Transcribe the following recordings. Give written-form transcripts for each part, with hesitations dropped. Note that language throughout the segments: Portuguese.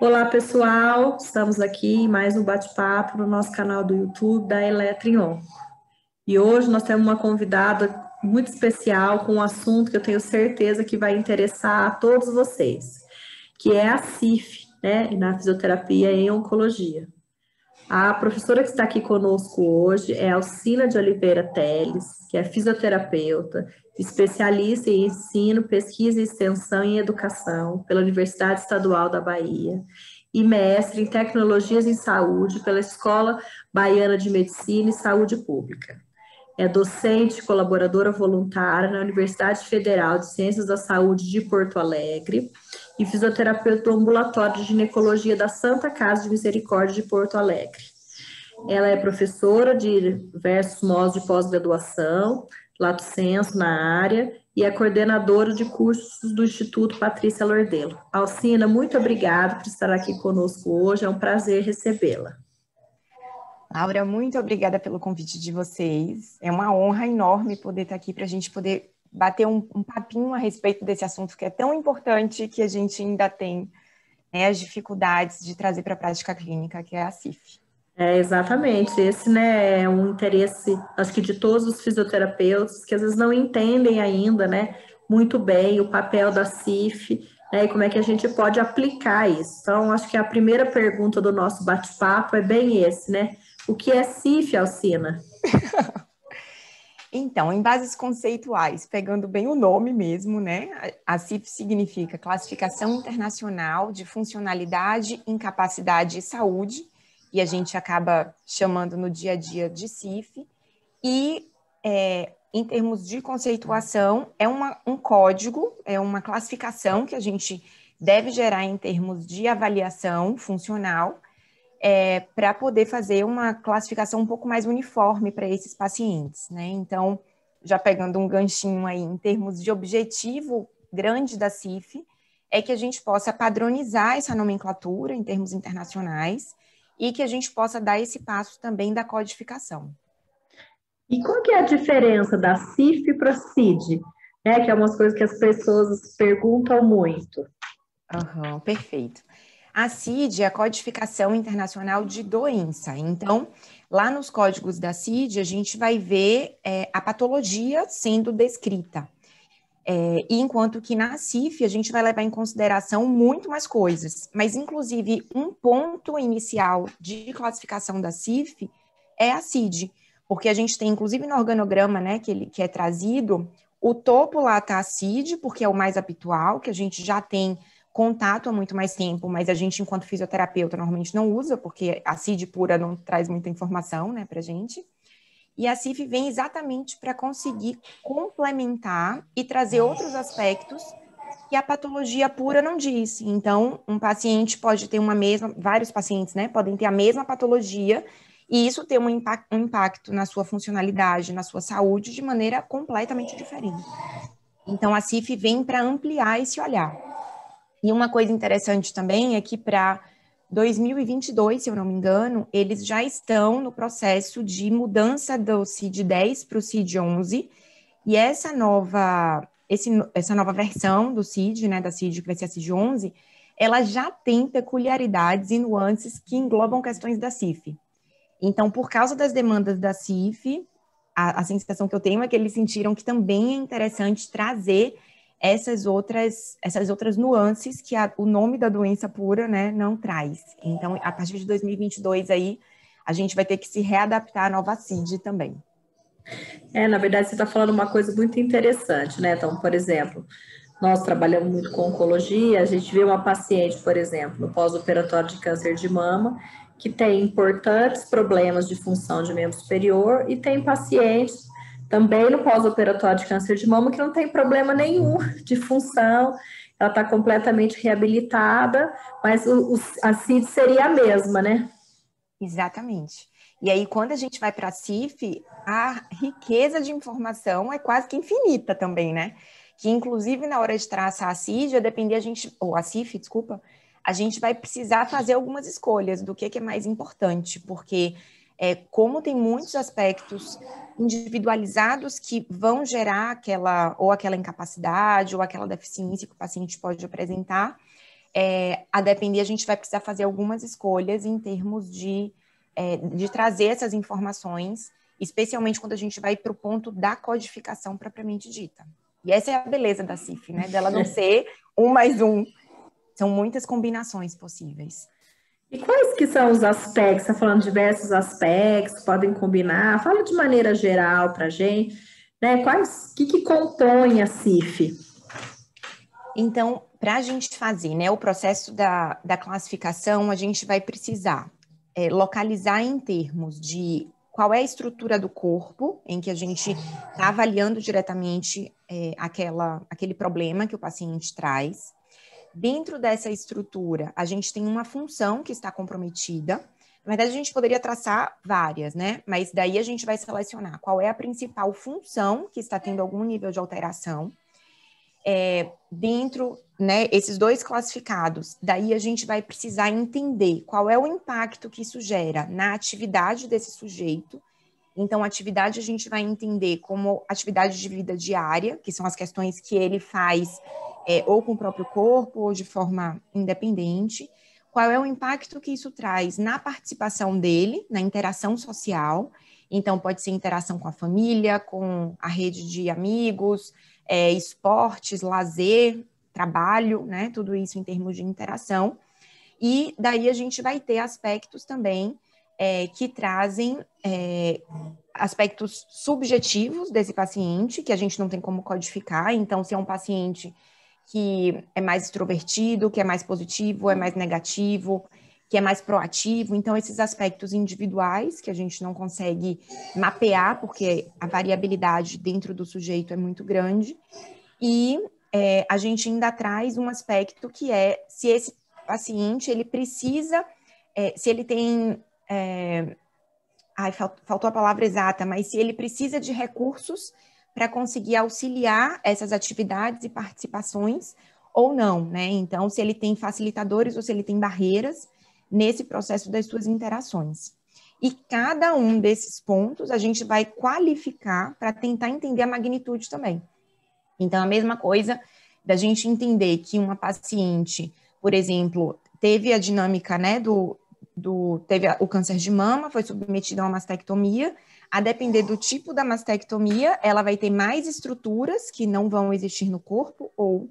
Olá, pessoal. Estamos aqui em mais um bate-papo no nosso canal do YouTube da Eletrion. E hoje nós temos uma convidada muito especial com um assunto que eu tenho certeza que vai interessar a todos vocês, que é a CIF, né, na fisioterapia e oncologia. A professora que está aqui conosco hoje é Alcina de Oliveira Teles, que é fisioterapeuta, especialista em ensino, pesquisa e extensão em educação pela Universidade Estadual da Bahia e mestre em tecnologias em saúde pela Escola Baiana de Medicina e Saúde Pública. É docente, colaboradora voluntária na Universidade Federal de Ciências da Saúde de Porto Alegre e fisioterapeuta do ambulatório de ginecologia da Santa Casa de Misericórdia de Porto Alegre. Ela é professora de diversos módulos de pós-graduação, lato sensu na área, e é coordenadora de cursos do Instituto Patrícia Lordelo. Alcina, muito obrigada por estar aqui conosco hoje, é um prazer recebê-la. Laura, muito obrigada pelo convite de vocês. É uma honra enorme poder estar aqui para a gente poder bater um papinho a respeito desse assunto que é tão importante que a gente ainda tem, né, as dificuldades de trazer para a prática clínica, que é a CIF. Exatamente. Esse, né, é um interesse, acho que de todos os fisioterapeutas, que às vezes não entendem ainda, né, muito bem o papel da CIF, né, e como é que a gente pode aplicar isso. Então, acho que a primeira pergunta do nosso bate-papo é bem esse, né? O que é CIF, Alcina? Então, em bases conceituais, pegando bem o nome mesmo, né? A CIF significa Classificação Internacional de Funcionalidade, Incapacidade e Saúde, e a gente acaba chamando no dia a dia de CIF, e em termos de conceituação, é um código, é uma classificação que a gente deve gerar em termos de avaliação funcional, para poder fazer uma classificação um pouco mais uniforme para esses pacientes, né? Então, já pegando um ganchinho aí, em termos de objetivo grande da CIF, é que a gente possa padronizar essa nomenclatura em termos internacionais e que a gente possa dar esse passo também da codificação. E qual que é a diferença da CIF para a CID? Né, que é umas coisas que as pessoas perguntam muito. Perfeito. A CID é a Codificação Internacional de Doença. Então, lá nos códigos da CID, a gente vai ver a patologia sendo descrita. E enquanto que na CIF, a gente vai levar em consideração muito mais coisas. Mas, inclusive, um ponto inicial de classificação da CIF é a CID, porque a gente tem, inclusive, no organograma, né, que é trazido, o topo lá está a CID, porque é o mais habitual, que a gente já tem contato há muito mais tempo, mas a gente, enquanto fisioterapeuta, normalmente não usa, porque a CID pura não traz muita informação, né, pra gente. E a CIF vem exatamente para conseguir complementar e trazer outros aspectos que a patologia pura não diz. Então, um paciente pode ter vários pacientes, né, podem ter a mesma patologia, e isso ter um impacto na sua funcionalidade, na sua saúde, de maneira completamente diferente. Então, a CIF vem para ampliar esse olhar. E uma coisa interessante também é que para 2022, se eu não me engano, eles já estão no processo de mudança do CID-10 para o CID-11, e essa nova versão do CID, né, da CID, que vai ser a CID-11, ela já tem peculiaridades e nuances que englobam questões da CIF. Então, por causa das demandas da CIF, a sensação que eu tenho é que eles sentiram que também é interessante trazer essas outras nuances que o nome da doença pura, né, não traz. Então, a partir de 2022 aí, a gente vai ter que se readaptar à nova CID também. Na verdade, você está falando uma coisa muito interessante, né? Então, por exemplo, nós trabalhamos muito com oncologia, a gente vê uma paciente, por exemplo, no pós-operatório de câncer de mama, que tem importantes problemas de função de membro superior, e tem pacientes também no pós-operatório de câncer de mama que não tem problema nenhum de função, ela está completamente reabilitada, mas a CID seria a mesma, né? Exatamente. E aí, quando a gente vai para a CIF, a riqueza de informação é quase que infinita também, né? Que, inclusive, na hora de traçar a CID, ou a CIF, desculpa, a gente vai precisar fazer algumas escolhas do que é mais importante, porque como tem muitos aspectos individualizados que vão gerar aquela incapacidade ou aquela deficiência que o paciente pode apresentar, a depender, a gente vai precisar fazer algumas escolhas em termos de trazer essas informações, especialmente quando a gente vai para o ponto da codificação propriamente dita. E essa é a beleza da CIF, né? Dela não ser um mais um. São muitas combinações possíveis. E quais que são os aspectos? Você está falando de diversos aspectos, podem combinar. Fala de maneira geral para a gente, né? Que compõe a CIF? Então, para a gente fazer, né, o processo da classificação, a gente vai precisar localizar em termos de qual é a estrutura do corpo em que a gente está avaliando diretamente aquele problema que o paciente traz. Dentro dessa estrutura, a gente tem uma função que está comprometida. Na verdade, a gente poderia traçar várias, né? Mas daí a gente vai selecionar qual é a principal função que está tendo algum nível de alteração. Dentro, né, esses dois classificados, daí a gente vai precisar entender qual é o impacto que isso gera na atividade desse sujeito. Então, atividade a gente vai entender como atividade de vida diária, que são as questões que ele faz ou com o próprio corpo ou de forma independente. Qual é o impacto que isso traz na participação dele, na interação social. Então, pode ser interação com a família, com a rede de amigos, esportes, lazer, trabalho, né? Tudo isso em termos de interação. E daí a gente vai ter aspectos também que trazem aspectos subjetivos desse paciente, que a gente não tem como codificar. Então, se é um paciente que é mais extrovertido, que é mais positivo, é mais negativo, que é mais proativo. Então, esses aspectos individuais que a gente não consegue mapear, porque a variabilidade dentro do sujeito é muito grande. E a gente ainda traz um aspecto que é se esse paciente, ele precisa, se ele tem... faltou a palavra exata, mas se ele precisa de recursos para conseguir auxiliar essas atividades e participações ou não, né? Então, se ele tem facilitadores ou se ele tem barreiras nesse processo das suas interações. E cada um desses pontos a gente vai qualificar para tentar entender a magnitude também. Então, a mesma coisa da gente entender que uma paciente, por exemplo, teve a dinâmica, né, teve o câncer de mama, foi submetida a uma mastectomia. A depender do tipo da mastectomia, ela vai ter mais estruturas que não vão existir no corpo ou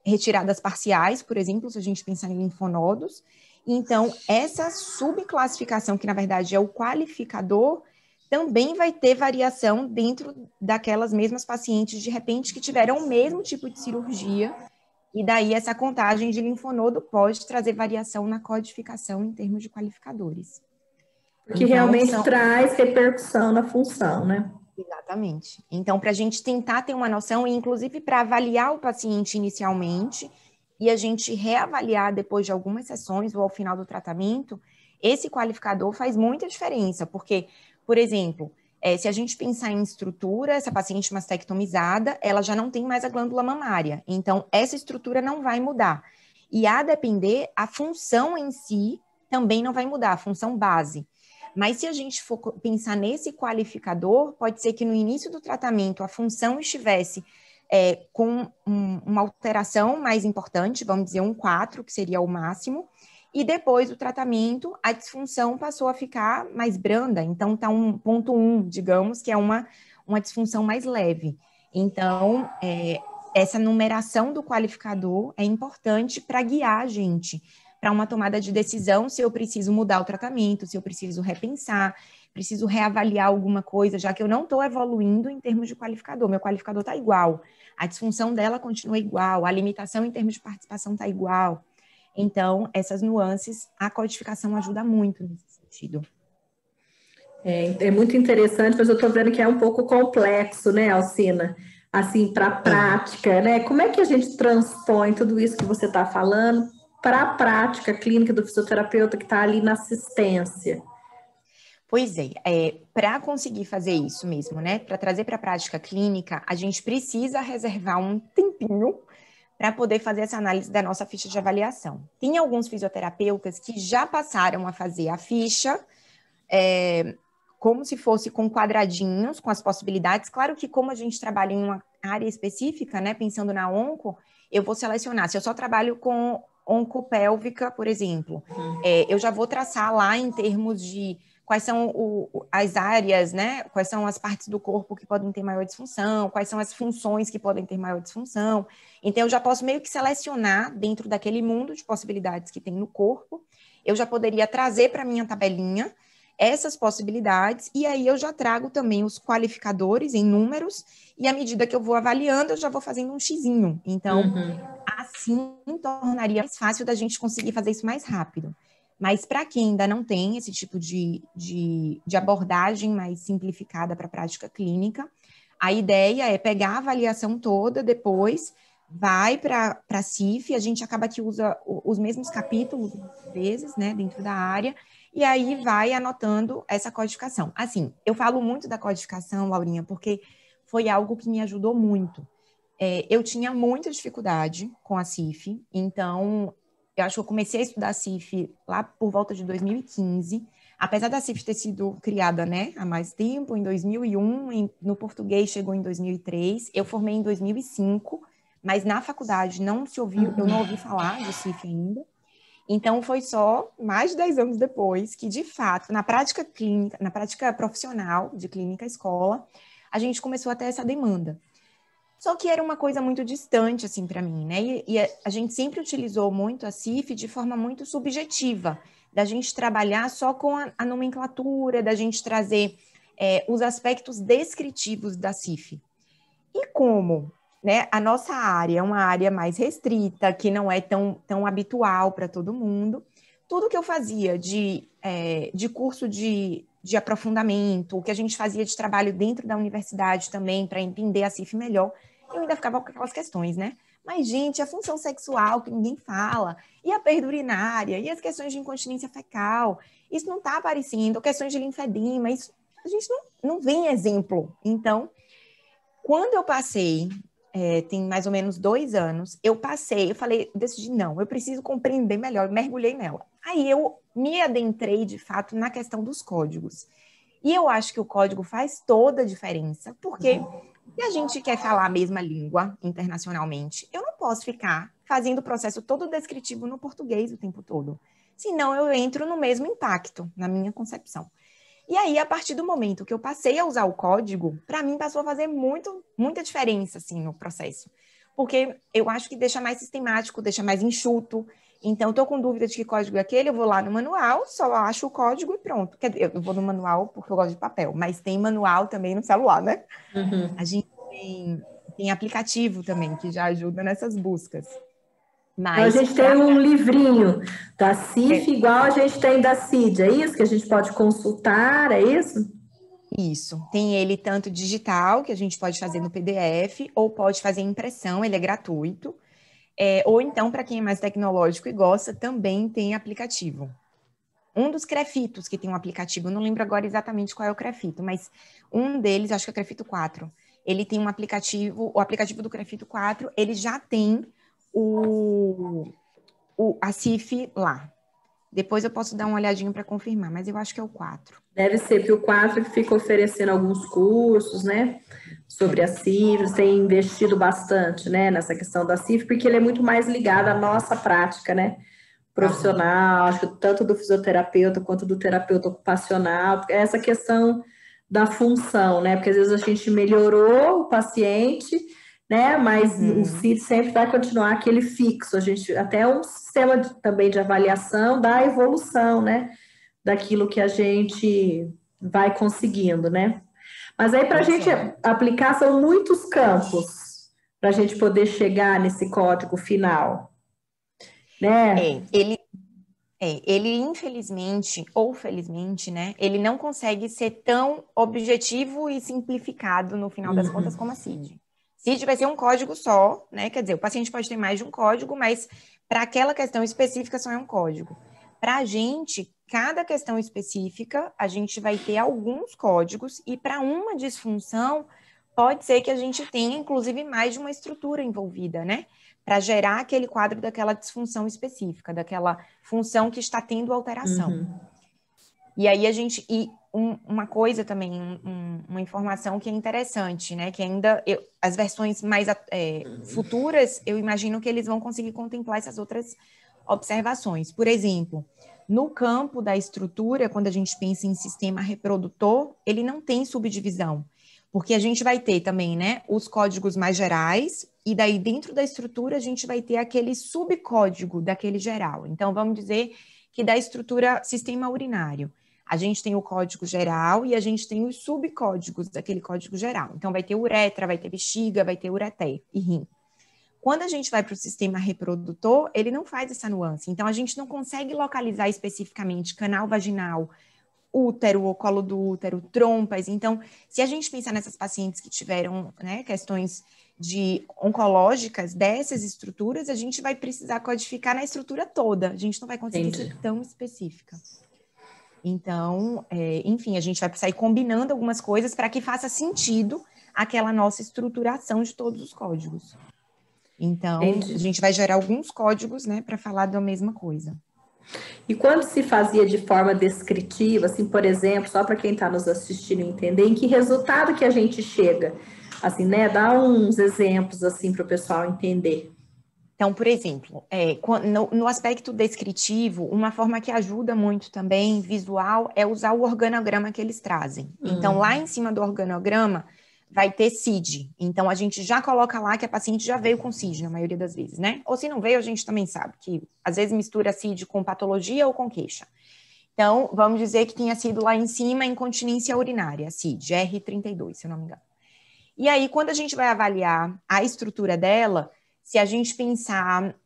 retiradas parciais, por exemplo, se a gente pensar em linfonodos. Então, essa subclassificação, que na verdade é o qualificador, também vai ter variação dentro daquelas mesmas pacientes, de repente, que tiveram o mesmo tipo de cirurgia, e daí essa contagem de linfonodo pode trazer variação na codificação em termos de qualificadores. Porque então, realmente traz repercussão na função, né? Exatamente. Então, para a gente tentar ter uma noção, e inclusive para avaliar o paciente inicialmente, e a gente reavaliar depois de algumas sessões ou ao final do tratamento, esse qualificador faz muita diferença, porque, por exemplo, se a gente pensar em estrutura, essa paciente mastectomizada, ela já não tem mais a glândula mamária, então essa estrutura não vai mudar. E a depender, a função em si também não vai mudar, a função base. Mas se a gente for pensar nesse qualificador, pode ser que no início do tratamento a função estivesse com uma alteração mais importante, vamos dizer um 4, que seria o máximo, e depois do tratamento a disfunção passou a ficar mais branda, então está 1.1, digamos, que é uma disfunção mais leve. Então, essa numeração do qualificador é importante para guiar a gente para uma tomada de decisão, se eu preciso mudar o tratamento, se eu preciso repensar, preciso reavaliar alguma coisa, já que eu não estou evoluindo em termos de qualificador, meu qualificador está igual, a disfunção dela continua igual, a limitação em termos de participação está igual. Então, essas nuances, a codificação ajuda muito nesse sentido. É muito interessante, mas eu estou vendo que é um pouco complexo, né, Alcina? Assim, para a prática, né? Como é que a gente transpõe tudo isso que você está falando para a prática clínica do fisioterapeuta que está ali na assistência? Pois para conseguir fazer isso mesmo, né? Para trazer para a prática clínica, a gente precisa reservar um tempinho para poder fazer essa análise da nossa ficha de avaliação. Tem alguns fisioterapeutas que já passaram a fazer a ficha como se fosse com quadradinhos, com as possibilidades. Claro que como a gente trabalha em uma área específica, né, pensando na onco, eu vou selecionar. Se eu só trabalho com oncopélvica, por exemplo, eu já vou traçar lá em termos de quais são as áreas, né? Quais são as partes do corpo que podem ter maior disfunção, quais são as funções que podem ter maior disfunção. Então, eu já posso meio que selecionar dentro daquele mundo de possibilidades que tem no corpo. Eu já poderia trazer para a minha tabelinha essas possibilidades, e aí eu já trago também os qualificadores em números, e à medida que eu vou avaliando, eu já vou fazendo um xizinho. Então, assim, tornaria mais fácil da gente conseguir fazer isso mais rápido. Mas para quem ainda não tem esse tipo de abordagem mais simplificada para a prática clínica, a ideia é pegar a avaliação toda, depois vai para a CIF, a gente acaba que usa os mesmos capítulos, às vezes, né, dentro da área, e aí vai anotando essa codificação. Assim, eu falo muito da codificação, Laurinha, porque foi algo que me ajudou muito. Eu tinha muita dificuldade com a CIF, então eu acho que eu comecei a estudar a CIF lá por volta de 2015, apesar da CIF ter sido criada, né, há mais tempo, em 2001, no português chegou em 2003, eu formei em 2005, mas na faculdade não se ouviu, eu não ouvi falar de CIF ainda. Então, foi só mais de 10 anos depois que, de fato, na prática clínica, na prática profissional de clínica escola, a gente começou a ter essa demanda. Só que era uma coisa muito distante, assim, para mim, né? E a gente sempre utilizou muito a CIF de forma muito subjetiva, da gente trabalhar só com a nomenclatura, da gente trazer os aspectos descritivos da CIF. E como, né, a nossa área é uma área mais restrita, que não é tão habitual para todo mundo, tudo que eu fazia de curso de aprofundamento, o que a gente fazia de trabalho dentro da universidade também, para entender a CIF melhor, eu ainda ficava com aquelas questões, né? Mas, gente, a função sexual que ninguém fala, e a perda urinária, e as questões de incontinência fecal, isso não está aparecendo, questões de linfedema, isso a gente não vê em exemplo. Então, quando eu passei, tem mais ou menos 2 anos, eu decidi, não, eu preciso compreender melhor, eu mergulhei nela. Aí eu me adentrei, de fato, na questão dos códigos. E eu acho que o código faz toda a diferença, porque se a gente quer falar a mesma língua internacionalmente, eu não posso ficar fazendo o processo todo descritivo no português o tempo todo. Senão eu entro no mesmo impacto, na minha concepção. E aí, a partir do momento que eu passei a usar o código, para mim passou a fazer muita diferença, assim, no processo. Porque eu acho que deixa mais sistemático, deixa mais enxuto. Então, estou com dúvida de que código é aquele, eu vou lá no manual, só acho o código e pronto. Eu vou no manual porque eu gosto de papel, mas tem manual também no celular, né? A gente tem aplicativo também, que já ajuda nessas buscas. Então, a gente tem um livrinho da CIF, igual a gente tem da CID, é isso? Que a gente pode consultar, é isso? Isso. Tem ele tanto digital, que a gente pode fazer no PDF, ou pode fazer em impressão, ele é gratuito. Ou então, para quem é mais tecnológico e gosta, também tem aplicativo. Um dos Crefitos que tem um aplicativo, eu não lembro agora exatamente qual é o Crefito, mas um deles, acho que é o Crefito 4. Ele tem um aplicativo, o aplicativo do Crefito 4, ele já tem a CIF lá. Depois eu posso dar uma olhadinha para confirmar, mas eu acho que é o 4. Deve ser, porque o 4 que fica oferecendo alguns cursos, né, sobre a CIF, tem investido bastante, né, nessa questão da CIF, porque ele é muito mais ligado à nossa prática, né, profissional, acho que tanto do fisioterapeuta quanto do terapeuta ocupacional, essa questão da função, né, porque às vezes a gente melhorou o paciente, né, mas o CID sempre vai continuar aquele fixo, a gente, até um sistema também de avaliação da evolução, né, daquilo que a gente vai conseguindo, né? Mas aí, para a gente aplicar, são muitos campos para a gente poder chegar nesse código final, né? Ele, infelizmente, ou felizmente, né, ele não consegue ser tão objetivo e simplificado, no final das contas, como a CID. CID vai ser um código só, né, quer dizer, o paciente pode ter mais de um código, mas para aquela questão específica só é um código. Para a gente, cada questão específica, a gente vai ter alguns códigos, e para uma disfunção, pode ser que a gente tenha, inclusive, mais de uma estrutura envolvida, né? Para gerar aquele quadro daquela disfunção específica, daquela função que está tendo alteração. E aí a gente... uma coisa também, uma informação que é interessante, né? Que ainda as versões mais futuras, eu imagino que eles vão conseguir contemplar essas outras observações. Por exemplo, no campo da estrutura, quando a gente pensa em sistema reprodutor, ele não tem subdivisão, porque a gente vai ter também, né, os códigos mais gerais, e daí dentro da estrutura a gente vai ter aquele subcódigo daquele geral. Então, vamos dizer que da estrutura sistema urinário, a gente tem o código geral e a gente tem os subcódigos daquele código geral. Então, vai ter uretra, vai ter bexiga, vai ter ureter e rim. Quando a gente vai para o sistema reprodutor, ele não faz essa nuance. Então, a gente não consegue localizar especificamente canal vaginal, útero, ou colo do útero, trompas. Então, se a gente pensar nessas pacientes que tiveram, né, questões oncológicas dessas estruturas, a gente vai precisar codificar na estrutura toda. A gente não vai conseguir ser tão específica. Então, enfim, a gente vai precisar ir combinando algumas coisas para que faça sentido aquela nossa estruturação de todos os códigos. Então, a gente vai gerar alguns códigos, né, para falar da mesma coisa. E quando se fazia de forma descritiva, assim, por exemplo, só para quem está nos assistindo entender, em que resultado que a gente chega? Assim, né? Dá uns exemplos, assim, para o pessoal entender. Então, por exemplo, no aspecto descritivo, uma forma que ajuda muito também, visual, é usar o organograma que eles trazem. Então, lá em cima do organograma, vai ter CID. Então, a gente já coloca lá que a paciente já veio com CID, na maioria das vezes, né? Ou se não veio, a gente também sabe que, às vezes, mistura CID com patologia ou com queixa. Então, vamos dizer que tenha sido lá em cima incontinência urinária, CID, R32, se eu não me engano. E aí, quando a gente vai avaliar a estrutura dela, se a gente pensar,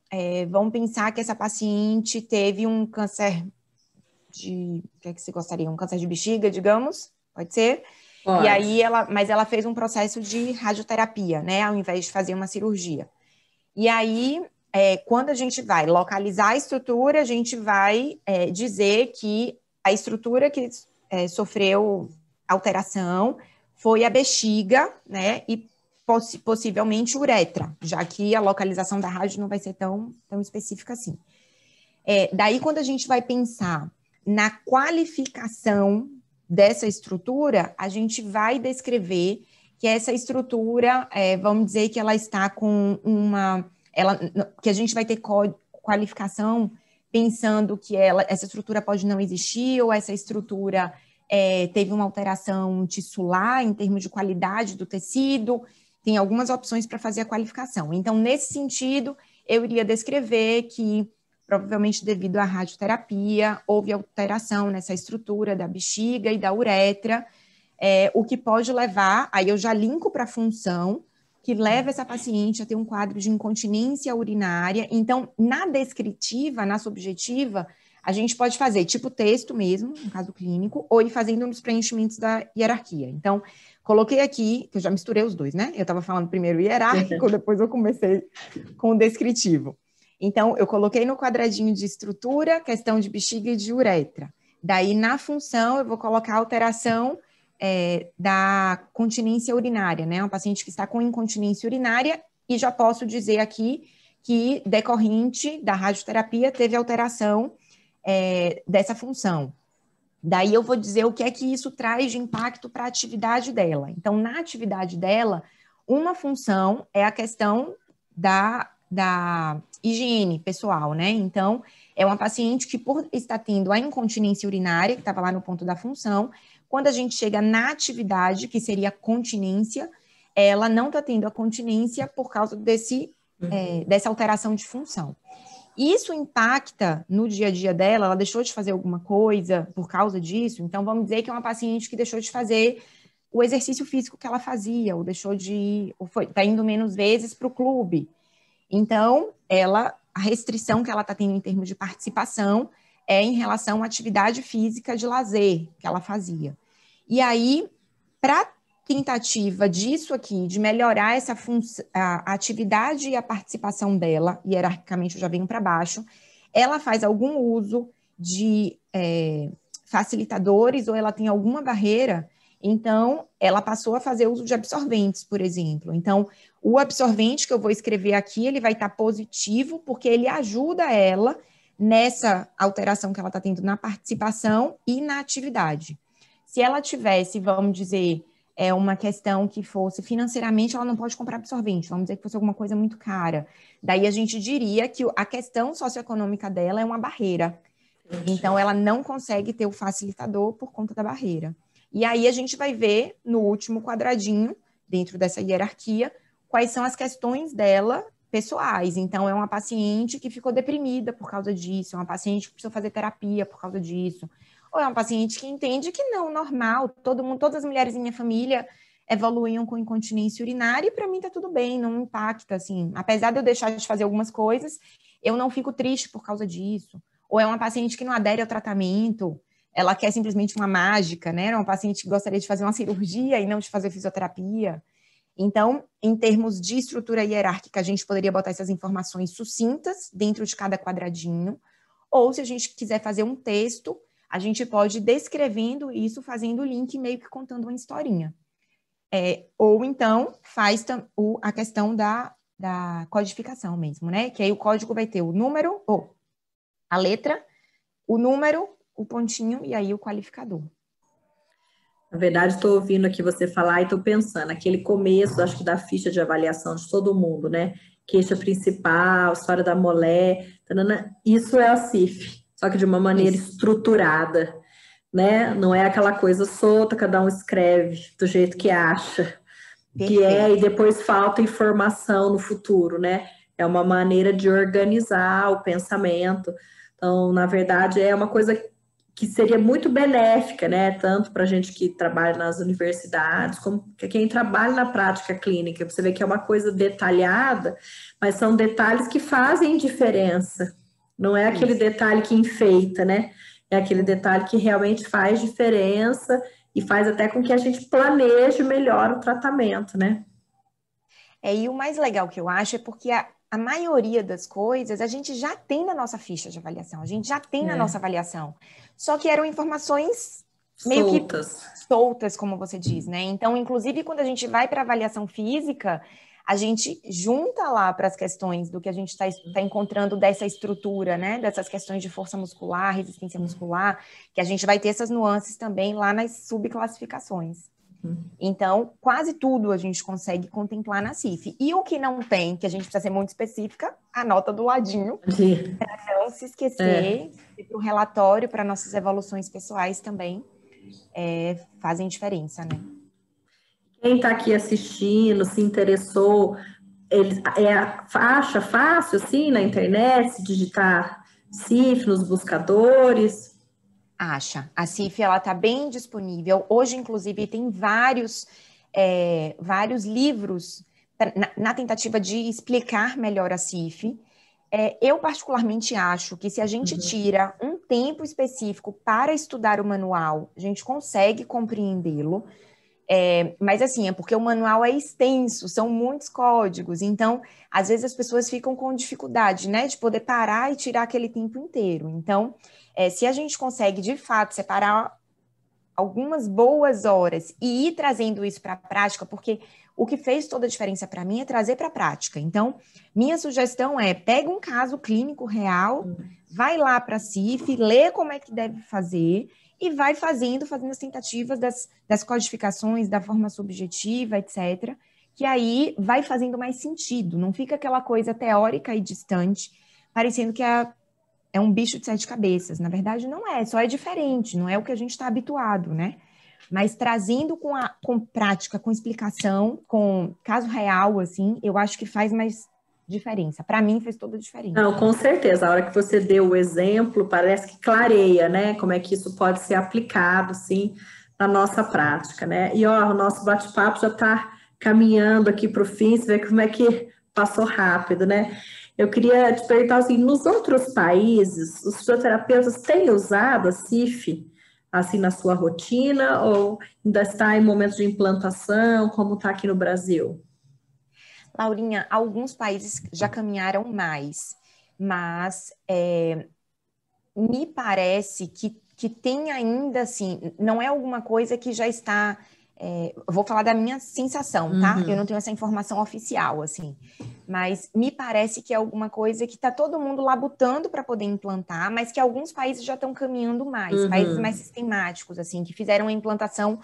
vamos pensar que essa paciente teve um câncer o que é que você gostaria? Um câncer de bexiga, digamos? Pode ser? Pode. E aí, mas ela fez um processo de radioterapia, né? Ao invés de fazer uma cirurgia. E aí, quando a gente vai localizar a estrutura, a gente vai dizer que a estrutura que sofreu alteração foi a bexiga, né? E possivelmente uretra, já que a localização da rádio não vai ser tão específica assim. Daí, quando a gente vai pensar na qualificação dessa estrutura, a gente vai descrever que essa estrutura, vamos dizer que ela está com que a gente vai ter qualificação pensando que essa estrutura pode não existir, ou essa estrutura teve uma alteração tissular em termos de qualidade do tecido. Tem algumas opções para fazer a qualificação. Então, nesse sentido, eu iria descrever que, provavelmente devido à radioterapia, houve alteração nessa estrutura da bexiga e da uretra, o que pode levar, aí eu já linko para a função, que leva essa paciente a ter um quadro de incontinência urinária. Então, na descritiva, na subjetiva, a gente pode fazer tipo texto mesmo, no caso clínico, ou ir fazendo nos preenchimentos da hierarquia. Então, coloquei aqui, que eu já misturei os dois, né? Eu estava falando primeiro hierárquico, depois eu comecei com o descritivo. Então, eu coloquei no quadradinho de estrutura, questão de bexiga e de uretra. Daí, na função, eu vou colocar a alteração da continência urinária, né? Uma paciente que está com incontinência urinária, e já posso dizer aqui que, decorrente da radioterapia, teve alteração dessa função. Daí eu vou dizer o que é que isso traz de impacto para a atividade dela. Então, na atividade dela, uma função é a questão da higiene pessoal, né? Então, é uma paciente que, por estar tendo a incontinência urinária, que estava lá no ponto da função, quando a gente chega na atividade, que seria a continência, ela não está tendo a continência por causa dessa alteração de função. Isso impacta no dia a dia dela, ela deixou de fazer alguma coisa por causa disso. Então, vamos dizer que é uma paciente que deixou de fazer o exercício físico que ela fazia, ou deixou de, ou está indo menos vezes para o clube. Então, a restrição que ela está tendo em termos de participação é em relação à atividade física de lazer que ela fazia. E aí, para tentativa disso aqui, de melhorar a atividade e a participação dela, hierarquicamente eu já venho para baixo, ela faz algum uso de facilitadores, ou ela tem alguma barreira, então ela passou a fazer uso de absorventes, por exemplo. Então, o absorvente que eu vou escrever aqui, ele vai estar positivo, porque ele ajuda ela nessa alteração que ela está tendo na participação e na atividade. Se ela tivesse, vamos dizer, uma questão que fosse financeiramente, ela não pode comprar absorvente, vamos dizer que fosse alguma coisa muito cara. Daí a gente diria que a questão socioeconômica dela é uma barreira. Então, ela não consegue ter o facilitador por conta da barreira. E aí a gente vai ver no último quadradinho, dentro dessa hierarquia, quais são as questões dela pessoais. Então, é uma paciente que ficou deprimida por causa disso, é uma paciente que precisou fazer terapia por causa disso, ou é uma paciente que entende que não, normal, todas as mulheres em minha família evoluíam com incontinência urinária e para mim tá tudo bem, não impacta, assim. Apesar de eu deixar de fazer algumas coisas, eu não fico triste por causa disso. Ou é uma paciente que não adere ao tratamento, ela quer simplesmente uma mágica, né? É uma paciente que gostaria de fazer uma cirurgia e não de fazer fisioterapia. Então, em termos de estrutura hierárquica, a gente poderia botar essas informações sucintas dentro de cada quadradinho, ou se a gente quiser fazer um texto, a gente pode ir descrevendo isso, fazendo o link, meio que contando uma historinha. Ou então, faz a questão da codificação mesmo, né? Que aí o código vai ter o número, ou a letra, o número, o pontinho e aí o qualificador. Na verdade, estou ouvindo aqui você falar e estou pensando, aquele começo, acho que da ficha de avaliação de todo mundo, né? Queixa principal, história da mulher, isso é a CIF, só que de uma maneira estruturada, né? Não é aquela coisa solta, cada um escreve do jeito que acha, e depois falta informação no futuro, né? É uma maneira de organizar o pensamento. Então, na verdade, é uma coisa que seria muito benéfica, né? Tanto para a gente que trabalha nas universidades, como para quem trabalha na prática clínica. Você vê que é uma coisa detalhada, mas são detalhes que fazem diferença. Não é aquele detalhe que enfeita, né? É aquele detalhe que realmente faz diferença e faz até com que a gente planeje melhor o tratamento, né? E o mais legal que eu acho é porque a maioria das coisas a gente já tem na nossa ficha de avaliação, a gente já tem na nossa avaliação. Só que eram informações meio que soltas, como você diz, né? Então, inclusive, quando a gente vai para avaliação física, a gente junta lá para as questões do que a gente está encontrando dessa estrutura, né? Dessas questões de força muscular, resistência muscular, que a gente vai ter essas nuances também lá nas subclassificações. Então, quase tudo a gente consegue contemplar na CIF. E o que não tem, que a gente precisa ser muito específica, anota do ladinho, para não se esquecer, e para o relatório, para nossas evoluções pessoais também, fazem diferença, né? Quem está aqui assistindo, se interessou, acha fácil, assim, na internet, se digitar CIF nos buscadores? Acha. A CIF, ela está bem disponível. Hoje, inclusive, tem vários livros na tentativa de explicar melhor a CIF. Eu, particularmente, acho que se a gente tira um tempo específico para estudar o manual, a gente consegue compreendê-lo. Mas, assim, é porque o manual é extenso, são muitos códigos. Então, às vezes, as pessoas ficam com dificuldade, né, de poder parar e tirar aquele tempo inteiro. Então, se a gente consegue, de fato, separar algumas boas horas e ir trazendo isso para a prática, porque o que fez toda a diferença para mim é trazer para a prática. Então, minha sugestão é, pega um caso clínico real, vai lá para a CIF, lê como é que deve fazer e vai fazendo as tentativas das codificações, da forma subjetiva, etc., que aí vai fazendo mais sentido, não fica aquela coisa teórica e distante, parecendo que é um bicho de sete cabeças. Na verdade, não é, só é diferente, não é o que a gente está habituado, né? Mas trazendo com prática, com explicação, com caso real, assim, eu acho que faz mais diferença. Para mim, fez toda a diferença. Não, com certeza. A hora que você deu o exemplo, parece que clareia, né? Como é que isso pode ser aplicado, sim, na nossa prática, né? E, ó, o nosso bate-papo já está caminhando aqui para o fim, você vê como é que passou rápido, né? Eu queria te perguntar assim, nos outros países, os fisioterapeutas têm usado a CIF, assim, na sua rotina, ou ainda está em momento de implantação, como está aqui no Brasil? Laurinha, alguns países já caminharam mais, mas me parece que tem ainda, assim, não é alguma coisa que já está vou falar da minha sensação, tá? Uhum. Eu não tenho essa informação oficial, assim, mas me parece que é alguma coisa que está todo mundo labutando para poder implantar, mas que alguns países já estão caminhando mais, países mais sistemáticos, assim, que fizeram a implantação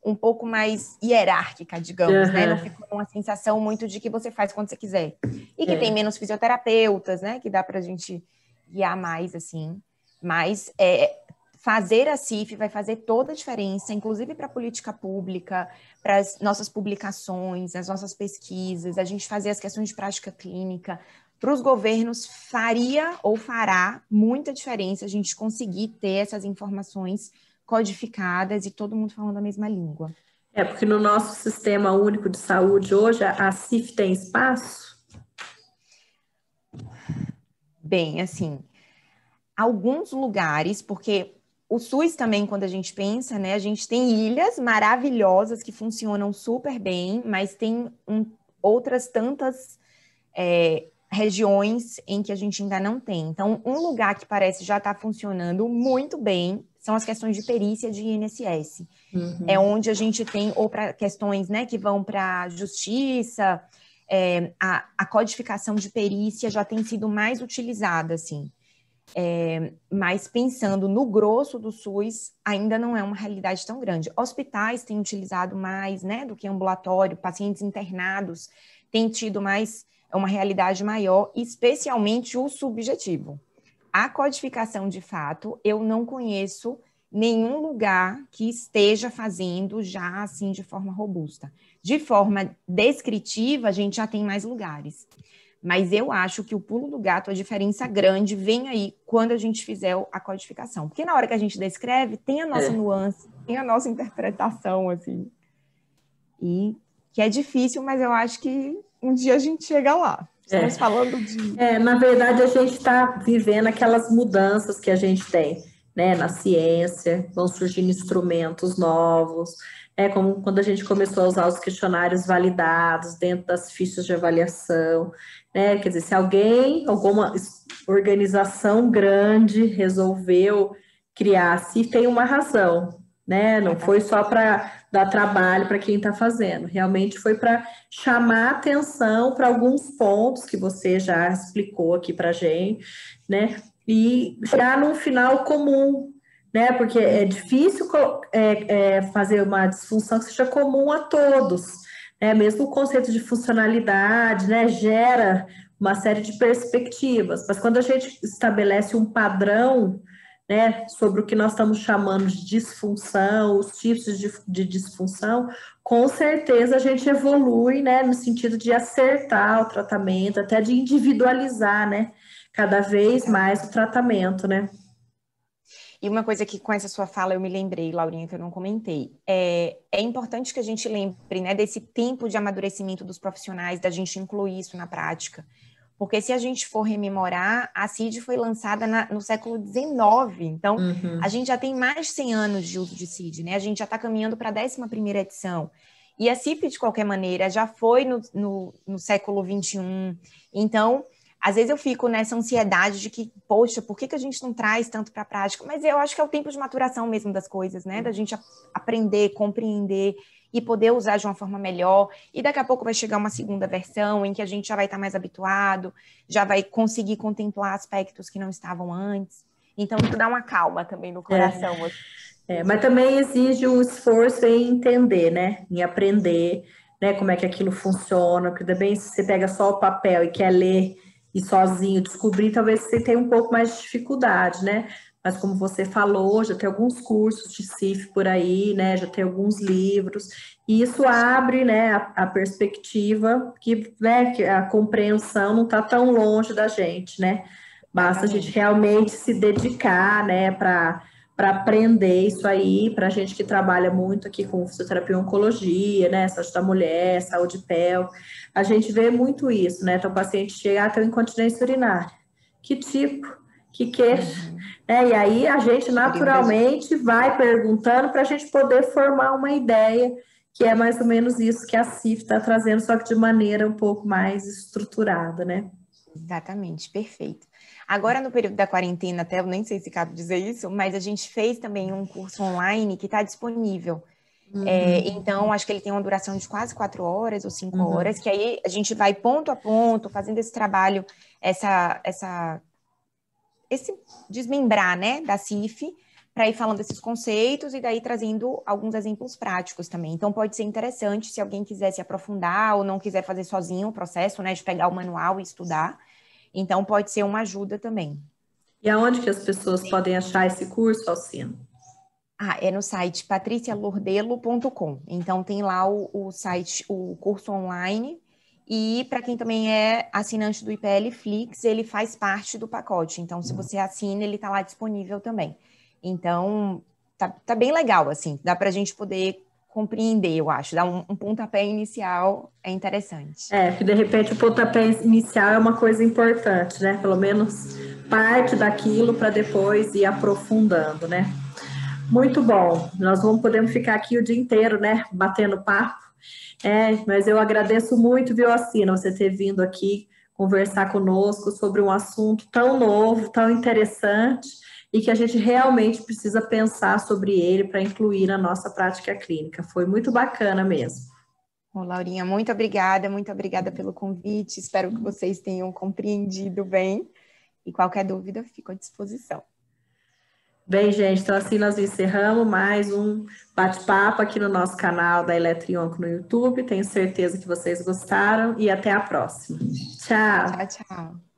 um pouco mais hierárquica, digamos, né? Não Uhum. ficou uma sensação muito de que você faz quando você quiser. E que tem É. menos fisioterapeutas, né? Que dá para a gente guiar mais, assim. Mas fazer a CIF vai fazer toda a diferença, inclusive para a política pública, para as nossas publicações, as nossas pesquisas, a gente fazer as questões de prática clínica. Para os governos, faria ou fará muita diferença a gente conseguir ter essas informações codificadas e todo mundo falando a mesma língua. Porque no nosso sistema único de saúde hoje, a CIF tem espaço? Bem, assim, alguns lugares, porque o SUS também, quando a gente pensa, né, a gente tem ilhas maravilhosas que funcionam super bem, mas tem outras tantas regiões em que a gente ainda não tem. Então, um lugar que parece já estar funcionando muito bem são as questões de perícia de INSS. É onde a gente tem, ou para questões, né, que vão para a justiça, a codificação de perícia já tem sido mais utilizada, assim. Mas pensando no grosso do SUS, ainda não é uma realidade tão grande. Hospitais têm utilizado mais, né, do que ambulatório, pacientes internados têm tido mais, uma realidade maior, especialmente o subjetivo. A codificação, de fato, eu não conheço nenhum lugar que esteja fazendo já assim de forma robusta. De forma descritiva, a gente já tem mais lugares. Mas eu acho que o pulo do gato, a diferença grande, vem aí quando a gente fizer a codificação. Porque na hora que a gente descreve, tem a nossa nuance, tem a nossa interpretação, assim. E que é difícil, mas eu acho que um dia a gente chega lá. Estamos falando de... Na verdade, a gente está vivendo aquelas mudanças que a gente tem, né, na ciência, vão surgindo instrumentos novos, como quando a gente começou a usar os questionários validados dentro das fichas de avaliação, né, quer dizer, se alguma organização grande resolveu criar, se tem uma razão, né, não foi só para dar trabalho para quem está fazendo, realmente foi para chamar atenção para alguns pontos que você já explicou aqui para a gente, né? E chegar num final comum, né? Porque é difícil fazer uma disfunção que seja comum a todos, né? Mesmo o conceito de funcionalidade, né? Gera uma série de perspectivas, mas quando a gente estabelece um padrão, né, sobre o que nós estamos chamando de disfunção, os tipos de disfunção, com certeza a gente evolui, né, no sentido de acertar o tratamento, até de individualizar, né, cada vez mais o tratamento, né. E uma coisa que com essa sua fala eu me lembrei, Laurinha, que eu não comentei, é importante que a gente lembre, né, desse tempo de amadurecimento dos profissionais, da gente incluir isso na prática. Porque se a gente for rememorar, a CID foi lançada no século XIX, então a gente já tem mais de 100 anos de uso de CID, né? A gente já está caminhando para a 11ª edição. E a CIP, de qualquer maneira, já foi no século XXI. Então, às vezes eu fico nessa ansiedade de que, poxa, por que a gente não traz tanto para a prática? Mas eu acho que é o tempo de maturação mesmo das coisas, né? Da gente aprender, compreender e poder usar de uma forma melhor. E daqui a pouco vai chegar uma segunda versão em que a gente já vai estar mais habituado, já vai conseguir contemplar aspectos que não estavam antes. Então, isso dá uma calma também no coração. Mas também exige um esforço em entender, né? Em aprender, né? Como é que aquilo funciona, porque também se você pega só o papel e quer ler e sozinho descobrir, talvez você tenha um pouco mais de dificuldade, né? Mas como você falou, já tem alguns cursos de CIF por aí, né? Já tem alguns livros, e isso abre, né, a perspectiva né, que a compreensão não está tão longe da gente, né? Basta a gente realmente se dedicar, né, para aprender isso aí, para a gente que trabalha muito aqui com fisioterapia e oncologia, né, saúde da mulher, saúde pélvica, a gente vê muito isso, né, então o paciente chega a ter incontinência urinária, que tipo, que queixa, né, e aí a gente naturalmente vai perguntando para a gente poder formar uma ideia, que é mais ou menos isso que a CIF está trazendo, só que de maneira um pouco mais estruturada, né. Exatamente, perfeito. Agora, no período da quarentena, até eu nem sei se cabe dizer isso, mas a gente fez também um curso online que está disponível. Uhum, Então, acho que ele tem uma duração de quase 4 horas ou 5 horas, uhum. que aí a gente vai ponto a ponto, fazendo esse trabalho, esse desmembrar, né, da CIF, para ir falando desses conceitos e daí trazendo alguns exemplos práticos também. Então, pode ser interessante se alguém quiser se aprofundar ou não quiser fazer sozinho o processo, né, de pegar o manual e estudar. Então, pode ser uma ajuda também. E aonde que as pessoas podem achar esse curso, Alcino? É no site patricialordelo.com. Então tem lá o site, o curso online. E para quem também é assinante do IPL Flix, ele faz parte do pacote. Então, se você assina, ele está lá disponível também. Então, tá bem legal, assim. Dá para a gente poder compreender, eu acho. Dar um pontapé inicial é interessante. Porque de repente o pontapé inicial é uma coisa importante, né? Pelo menos parte daquilo para depois ir aprofundando, né? Muito bom. Nós vamos podemos ficar aqui o dia inteiro, né? Batendo papo. Mas eu agradeço muito, viu, Assina, você ter vindo aqui conversar conosco sobre um assunto tão novo, tão interessante e que a gente realmente precisa pensar sobre ele para incluir na nossa prática clínica. Foi muito bacana mesmo. Bom, Laurinha, muito obrigada pelo convite. Espero que vocês tenham compreendido bem. E qualquer dúvida, fico à disposição. Bem, gente, então assim nós encerramos mais um bate-papo aqui no nosso canal da Eletrionco no YouTube. Tenho certeza que vocês gostaram e até a próxima. Tchau, Tchau! tchau.